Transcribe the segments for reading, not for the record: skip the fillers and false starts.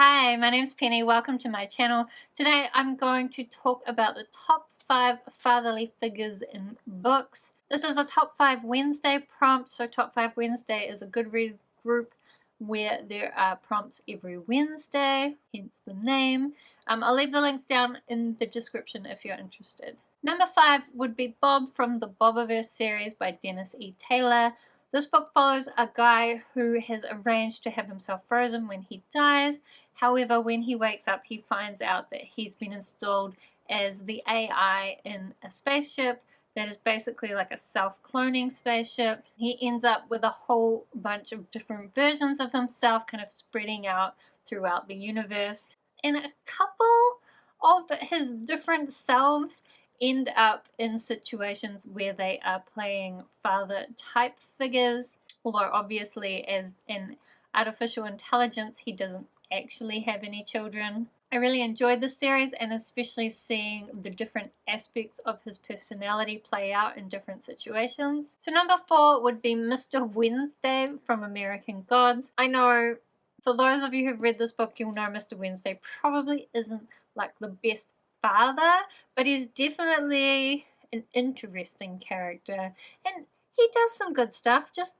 Hi, my name's Penny. Welcome to my channel. Today I'm going to talk about the top 5 fatherly figures in books. This is a top 5 Wednesday prompt, so top 5 Wednesday is a Goodreads group where there are prompts every Wednesday, hence the name. I'll leave the links down in the description if you're interested. Number 5 would be Bob from the Bobiverse series by Dennis E. Taylor. This book follows a guy who has arranged to have himself frozen when he dies. However, when he wakes up, he finds out that he's been installed as the AI in a spaceship that is basically like a self-cloning spaceship. He ends up with a whole bunch of different versions of himself kind of spreading out throughout the universe. And a couple of his different selves end up in situations where they are playing father type figures, although obviously as an artificial intelligence he doesn't actually have any children. I really enjoyed this series, and especially seeing the different aspects of his personality play out in different situations. So number 4 would be Mr. Wednesday from American Gods. I know for those of you who've read this book, you'll know Mr. Wednesday probably isn't like the best father, but he's definitely an interesting character, and he does some good stuff, just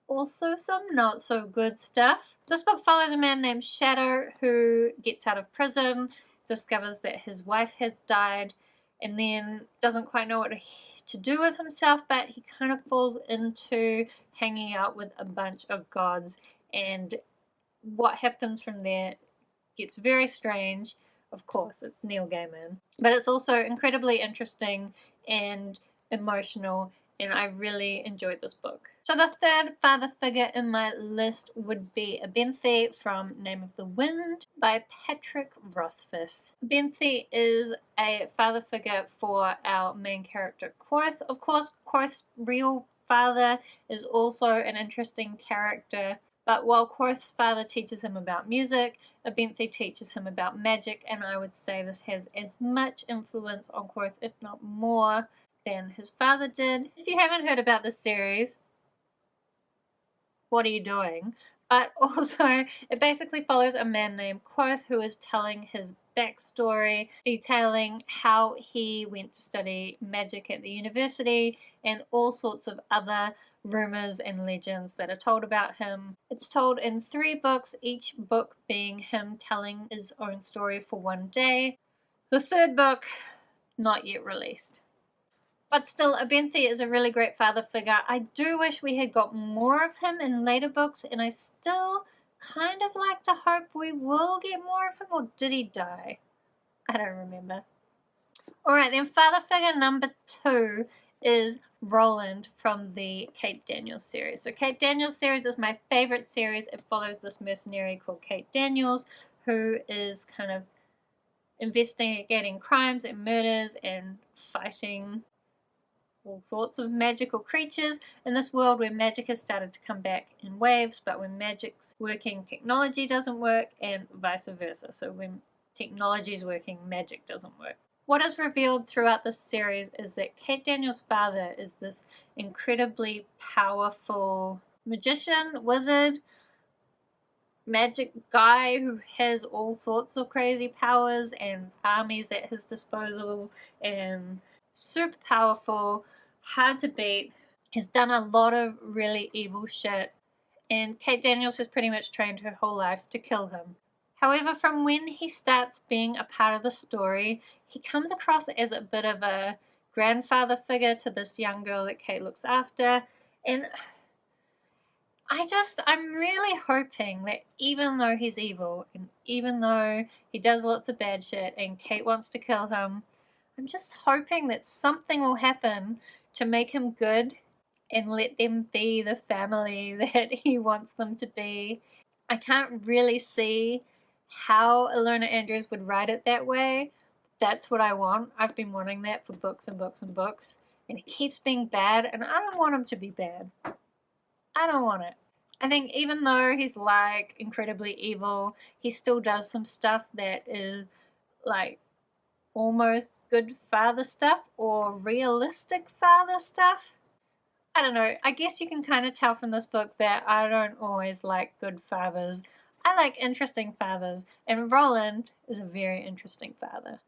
also some not so good stuff. This book follows a man named Shadow who gets out of prison, discovers that his wife has died, and then doesn't quite know what to do with himself, but he kind of falls into hanging out with a bunch of gods, and what happens from there gets very strange. Of course, it's Neil Gaiman, but it's also incredibly interesting and emotional, and I really enjoyed this book. So the third father figure in my list would be Abenthy from Name of the Wind by Patrick Rothfuss. Abenthy is a father figure for our main character, Quoth. Of course, Quoth's real father is also an interesting character, but while Quoth's father teaches him about music, Abenthy teaches him about magic, and I would say this has as much influence on Quoth, if not more, than his father did. If you haven't heard about this series, what are you doing? But also, it basically follows a man named Quoth who is telling his backstory, detailing how he went to study magic at the university and all sorts of other rumors and legends that are told about him. It's told in 3 books, each book being him telling his own story for one day. The 3rd book, not yet released. But still, Abenthy is a really great father figure. I do wish we had got more of him in later books, and I still kind of like to hope we will get more of him, or did he die? I don't remember. Alright, then father figure number 2 is Roland from the Kate Daniels series. So Kate Daniels series is my favorite series. It follows this mercenary called Kate Daniels who is kind of investigating crimes and murders and fighting all sorts of magical creatures in this world where magic has started to come back in waves, but when magic's working, technology doesn't work, and vice versa. So when technology is working, magic doesn't work. What is revealed throughout this series is that Kate Daniels' father is this incredibly powerful magician, wizard, magic guy who has all sorts of crazy powers and armies at his disposal, and super powerful, hard to beat, has done a lot of really evil shit, and Kate Daniels has pretty much trained her whole life to kill him. However, from when he starts being a part of the story, he comes across as a bit of a grandfather figure to this young girl that Kate looks after, and I'm really hoping that even though he's evil, and even though he does lots of bad shit and Kate wants to kill him, I'm just hoping that something will happen to make him good and let them be the family that he wants them to be. I can't really see how Ilona Andrews would write it that way. That's what I want. I've been wanting that for books and books and books, and he keeps being bad, and I don't want him to be bad. I don't want it. I think even though he's like incredibly evil, he still does some stuff that is like almost good father stuff or realistic father stuff. I don't know. I guess you can kind of tell from this book that I don't always like good fathers. I like interesting fathers, and Roland is a very interesting father.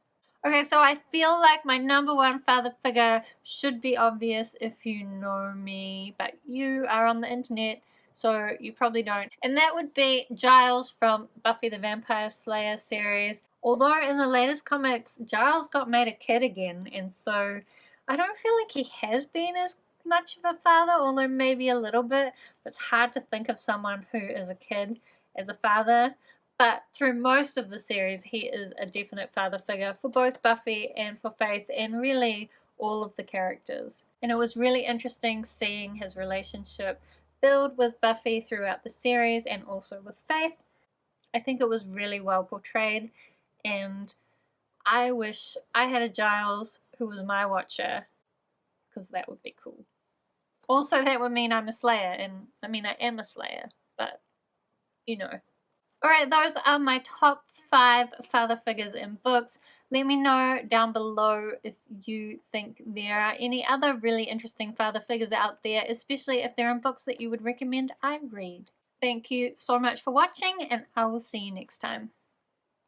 Okay, so I feel like my number one father figure should be obvious if you know me, but you are on the internet, so you probably don't. And that would be Giles from Buffy the Vampire Slayer series. Although in the latest comics, Giles got made a kid again, and so I don't feel like he has been as much of a father, although maybe a little bit. It's hard to think of someone who is a kid as a father. But through most of the series, he is a definite father figure for both Buffy and for Faith, and really all of the characters. And it was really interesting seeing his relationship build with Buffy throughout the series and also with Faith. I think it was really well portrayed, and I wish I had a Giles who was my watcher, because that would be cool. Also, that would mean I'm a Slayer, and I mean, I am a Slayer, but you know. Alright, those are my top 5 father figures in books. Let me know down below if you think there are any other really interesting father figures out there, especially if they're in books that you would recommend I read. Thank you so much for watching, and I will see you next time.